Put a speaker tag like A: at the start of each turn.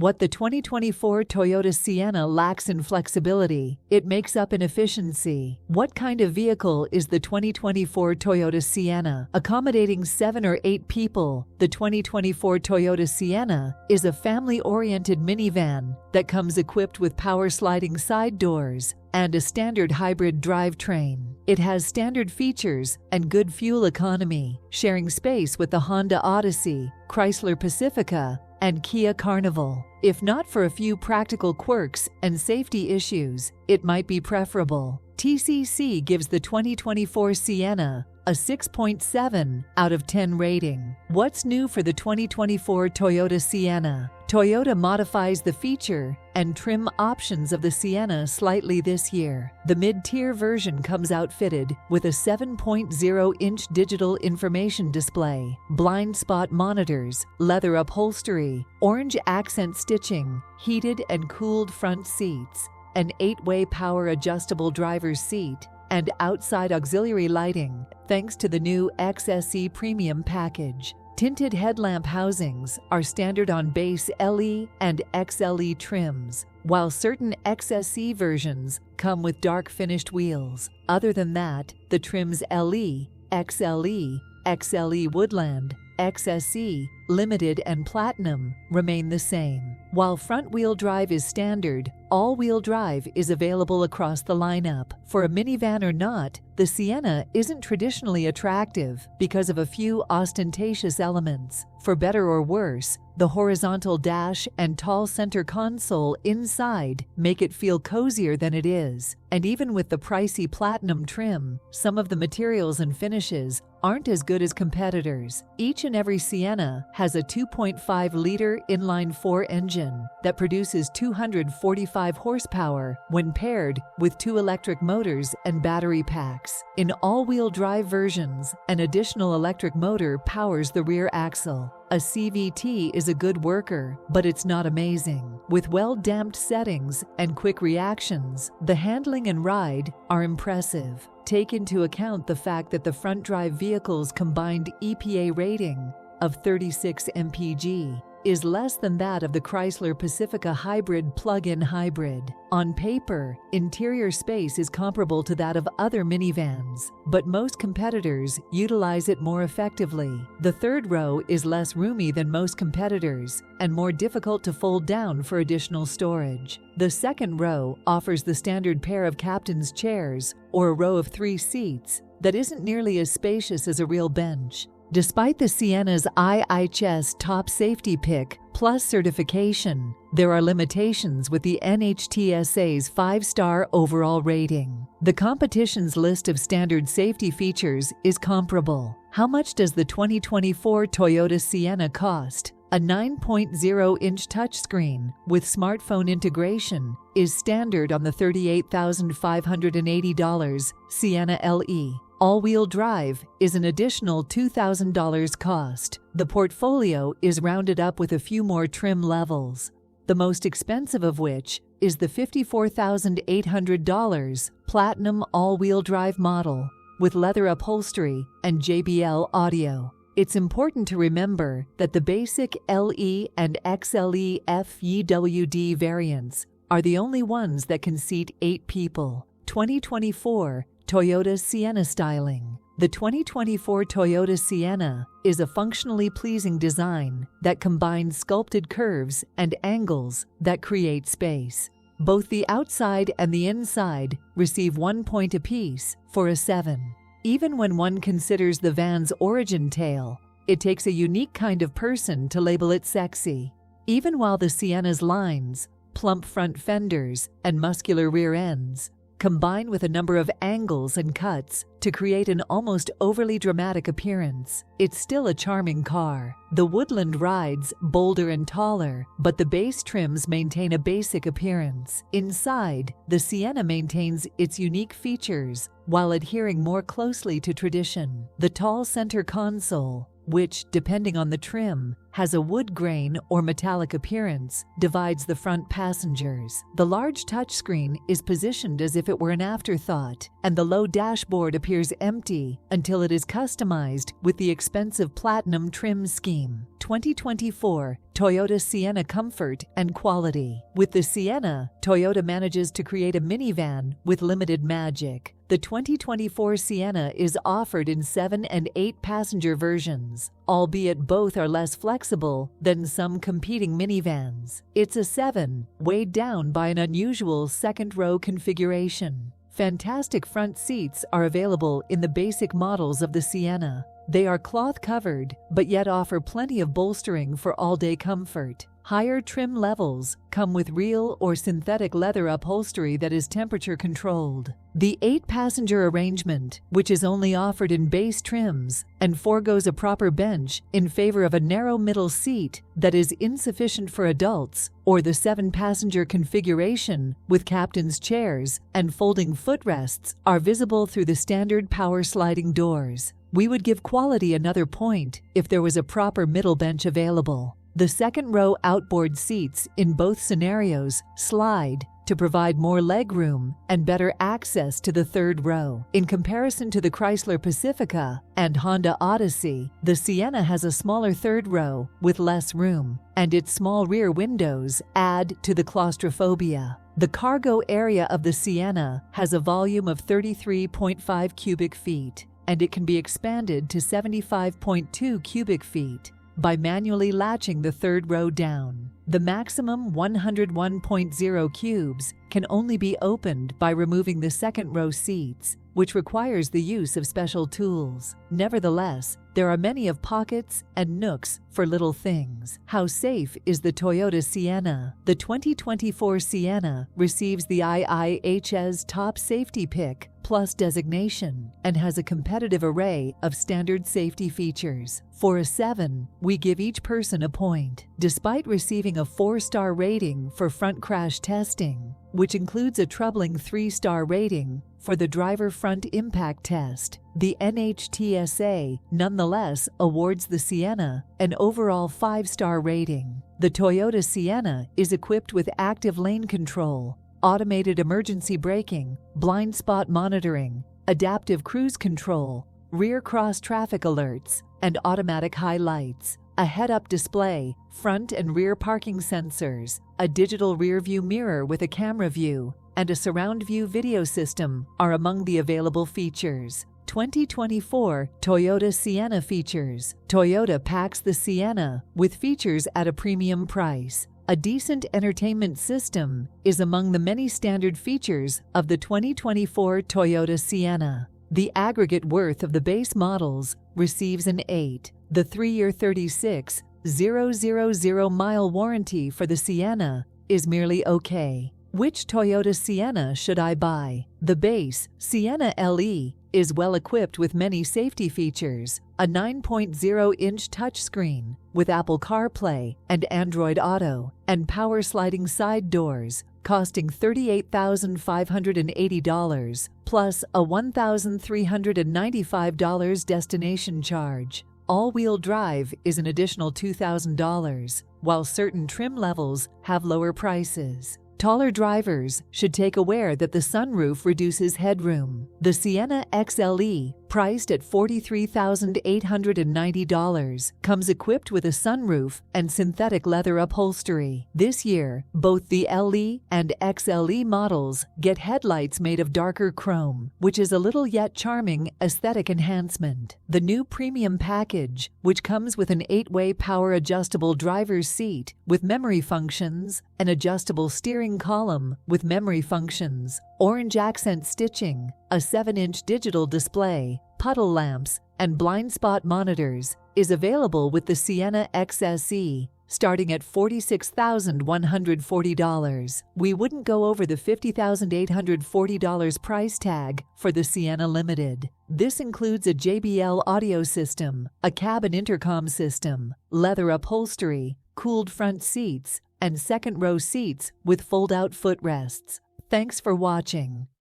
A: What the 2024 Toyota Sienna lacks in flexibility, it makes up in efficiency. What kind of vehicle is the 2024 Toyota Sienna? Accommodating 7 or 8 people, the 2024 Toyota Sienna is a family-oriented minivan that comes equipped with power-sliding side doors and a standard hybrid drivetrain. It has standard features and good fuel economy, sharing space with the Honda Odyssey, Chrysler Pacifica, and Kia Carnival. If not for a few practical quirks and safety issues, it might be preferable. TCC gives the 2024 Sienna a 6.7 out of 10 rating. What's new for the 2024 Toyota Sienna? Toyota modifies the feature and trim options of the Sienna slightly this year. The mid-tier version comes outfitted with a 7.0-inch digital information display, blind spot monitors, leather upholstery, orange accent stitching, heated and cooled front seats, an 8-way power-adjustable driver's seat, and outside auxiliary lighting, thanks to the new XSE Premium package. Tinted headlamp housings are standard on base LE and XLE trims, while certain XSE versions come with dark finished wheels. Other than that, the trims LE, XLE, XLE Woodland, XSE, Limited, and Platinum remain the same. While front-wheel drive is standard, all-wheel drive is available across the lineup. For a minivan or not, the Sienna isn't traditionally attractive because of a few ostentatious elements. For better or worse, the horizontal dash and tall center console inside make it feel cozier than it is. And even with the pricey Platinum trim, some of the materials and finishes aren't as good as competitors. Each and every Sienna has a 2.5-liter inline-4 engine that produces 245 horsepower when paired with 2 electric motors and battery packs. In all-wheel drive versions, an additional electric motor powers the rear axle. A CVT is a good worker, but it's not amazing. With well-damped settings and quick reactions, the handling and ride are impressive. Take into account the fact that the front-drive vehicle's combined EPA rating of 36 mpg is less than that of the Chrysler Pacifica hybrid plug-in hybrid. On paper, interior space is comparable to that of other minivans, but most competitors utilize it more effectively. The third row is less roomy than most competitors and more difficult to fold down for additional storage. The second row offers the standard pair of captain's chairs or a row of 3 seats that isn't nearly as spacious as a real bench. Despite the Sienna's IHS Top Safety Pick Plus certification, there are limitations with the NHTSA's 5-star overall rating. The competition's list of standard safety features is comparable. How much does the 2024 Toyota Sienna cost? A 9.0-inch touchscreen with smartphone integration is standard on the $38,580 Sienna LE. All-wheel drive is an additional $2,000 cost. The portfolio is rounded up with a few more trim levels, the most expensive of which is the $54,800 Platinum all-wheel drive model with leather upholstery and JBL audio. It's important to remember that the basic LE and XLE FEWD variants are the only ones that can seat 8 people. 2024 Toyota Sienna styling. The 2024 Toyota Sienna is a functionally pleasing design that combines sculpted curves and angles that create space. Both the outside and the inside receive 1 point apiece for a 7. Even when one considers the van's origin tail, it takes a unique kind of person to label it sexy. Even while the Sienna's lines, plump front fenders, and muscular rear ends combine with a number of angles and cuts to create an almost overly dramatic appearance, it's still a charming car. The Woodland rides bolder and taller, but the base trims maintain a basic appearance. Inside, the Sienna maintains its unique features while adhering more closely to tradition. The tall center console, which, depending on the trim, has a wood grain or metallic appearance, divides the front passengers. The large touchscreen is positioned as if it were an afterthought, and the low dashboard appears empty until it is customized with the expensive platinum trim scheme. 2024 Toyota Sienna comfort and quality. With the Sienna, Toyota manages to create a minivan with limited magic. The 2024 Sienna is offered in 7 and 8 passenger versions, albeit both are less flexible than some competing minivans. It's a 7, weighed down by an unusual second-row configuration. Fantastic front seats are available in the basic models of the Sienna. They are cloth-covered, but yet offer plenty of bolstering for all-day comfort. Higher trim levels come with real or synthetic leather upholstery that is temperature-controlled. The 8-passenger arrangement, which is only offered in base trims and forgoes a proper bench in favor of a narrow middle seat that is insufficient for adults, or the 7-passenger configuration with captain's chairs and folding footrests, are visible through the standard power sliding doors. We would give quality another point if there was a proper middle bench available. The second-row outboard seats in both scenarios slide to provide more legroom and better access to the third row. In comparison to the Chrysler Pacifica and Honda Odyssey, the Sienna has a smaller third row with less room, and its small rear windows add to the claustrophobia. The cargo area of the Sienna has a volume of 33.5 cubic feet, and it can be expanded to 75.2 cubic feet by manually latching the third row down. The maximum 101.0 cubes can only be opened by removing the second row seats, which requires the use of special tools. Nevertheless, there are many of pockets and nooks for little things. How safe is the Toyota Sienna? The 2024 Sienna receives the IIHS Top Safety Pick Plus designation and has a competitive array of standard safety features. For a 7, we give each person a point. Despite receiving a 4-star rating for front crash testing, which includes a troubling 3-star rating for the driver front impact test, the NHTSA nonetheless awards the Sienna an overall 5-star rating. The Toyota Sienna is equipped with active lane control, automated emergency braking, blind spot monitoring, adaptive cruise control, rear cross traffic alerts, and automatic high lights. A head-up display, front and rear parking sensors, a digital rear-view mirror with a camera view, and a surround view video system are among the available features. 2024 Toyota Sienna features. Toyota packs the Sienna with features at a premium price. A decent entertainment system is among the many standard features of the 2024 Toyota Sienna. The aggregate worth of the base models receives an 8. The 3-year 36,000-mile warranty for the Sienna is merely okay. Which Toyota Sienna should I buy? The base Sienna LE is well equipped with many safety features, a 9.0-inch touchscreen with Apple CarPlay and Android Auto, and power sliding side doors, costing $38,580, plus a $1,395 destination charge. All-wheel drive is an additional $2,000, while certain trim levels have lower prices. Taller drivers should take aware that the sunroof reduces headroom. The Sienna XLE, priced at $43,890, comes equipped with a sunroof and synthetic leather upholstery. This year, both the LE and XLE models get headlights made of darker chrome, which is a little yet charming aesthetic enhancement. The new premium package, which comes with an 8-way power-adjustable driver's seat with memory functions, an adjustable steering column with memory functions, orange accent stitching, a 7-inch digital display, puddle lamps, and blind spot monitors, is available with the Sienna XSE, starting at $46,140. We wouldn't go over the $50,840 price tag for the Sienna Limited. This includes a JBL audio system, a cabin intercom system, leather upholstery, cooled front seats, and second-row seats with fold-out footrests. Thanks for watching.